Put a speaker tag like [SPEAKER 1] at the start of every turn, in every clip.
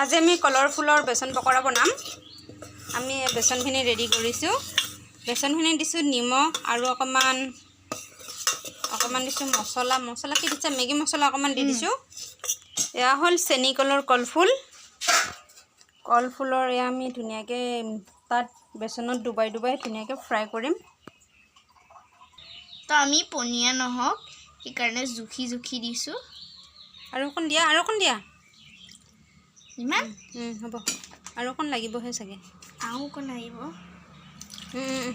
[SPEAKER 1] আজি আমি কলৰ ফুলৰ বেচন পকৰা বনাম। আমি বেচনখিনি ৰেডি কৰিছোঁ। বেচনখিনি দিছোঁ নিমখ আৰু অকণমান দিছোঁ মছলা কি দিছে, মেগী মছলা অকণমান দি দিছোঁ। এয়া হ'ল চেনি কলৰ কলফুল। কলফুলৰ এয়া আমি ধুনীয়াকৈ তাত বেচনত ডুবাই ধুনীয়াকৈ ফ্ৰাই কৰিম।
[SPEAKER 2] তো আমি পনীয়া নহওক সেইকাৰণে জুখি দিছোঁ।
[SPEAKER 1] আৰু অকণ দিয়া
[SPEAKER 2] ইমান
[SPEAKER 1] হ'ব, আৰু অকণ লাগিবহে চাগে।
[SPEAKER 2] আৰু অকণ লাগিব।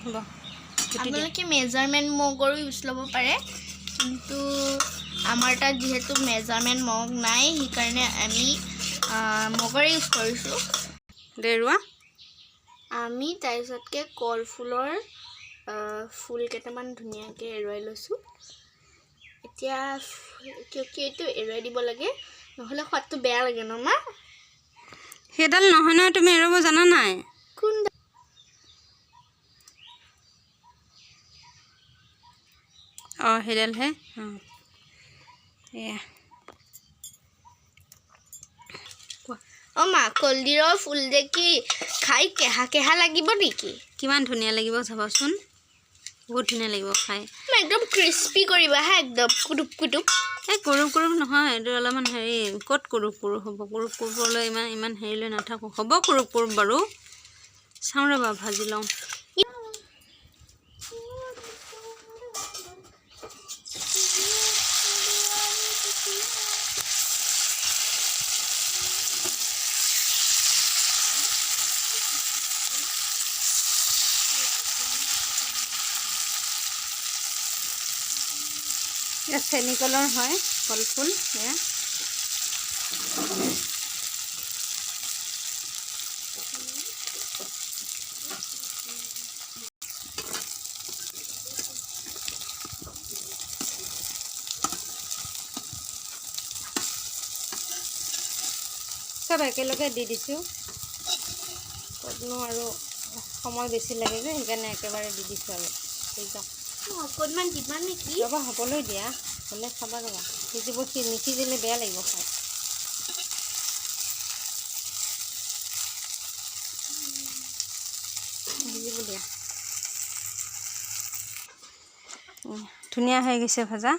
[SPEAKER 1] হ'ব,
[SPEAKER 2] আপোনালোকে মেজাৰমেণ্ট মগৰো ইউজ ল'ব পাৰে, কিন্তু আমাৰ তাত যিহেতু মেজাৰমেণ্ট মগ নাই সেইকাৰণে আমি মগৰে ইউজ কৰিছোঁ।
[SPEAKER 1] ৰোৱা
[SPEAKER 2] আমি তাৰপিছতকৈ কলফুলৰ ফুল কেইটামান ধুনীয়াকৈ এৰুৱাই লৈছোঁ। এতিয়া এইটো এৰুৱাই দিব লাগে, নহ'লে সোৱাদটো বেয়া লাগে ন মা?
[SPEAKER 1] সেইডাল নহয় নহয়, তুমি এৰুৱাব জানা নাই?
[SPEAKER 2] কোন
[SPEAKER 1] সেইডালহে। এয়া
[SPEAKER 2] মা, কলডিলৰ ফুল দেখি খাই কেহা লাগিব নেকি?
[SPEAKER 1] কিমান ধুনীয়া লাগিব চাবচোন, বহুত ধুনীয়া লাগিব খাই।
[SPEAKER 2] একদম ক্ৰিস্পি কৰিবা হা, একদম কুটুপ
[SPEAKER 1] এই কুৰুপ নহয়, এইটো অলপমান হেৰি ক'ত কুৰুপ হ'ব। কুৰুপলৈ ইমান হেৰি লৈ নাথাকোঁ। হ'ব কুৰুপ বাৰু, চাওঁ ৰ'বা ভাজি লওঁ। এয়া চেনি কলৰ হয় কলফুল। এয়া চব একেলগে দি দিছোঁ। ক'তনো আৰু সময় বেছি লাগে যে, সেইকাৰণে একেবাৰে দি দিছোঁ আৰু।
[SPEAKER 2] অকণমান দিবা নেকি?
[SPEAKER 1] ৰ'বা, হ'বলৈ দিয়া, হ'লে খাবা ৰ'বা। নিসিজিলে বেয়া লাগিব খাই। সিজিব দিয়া। ধুনীয়া হৈ গৈছে ভাজা।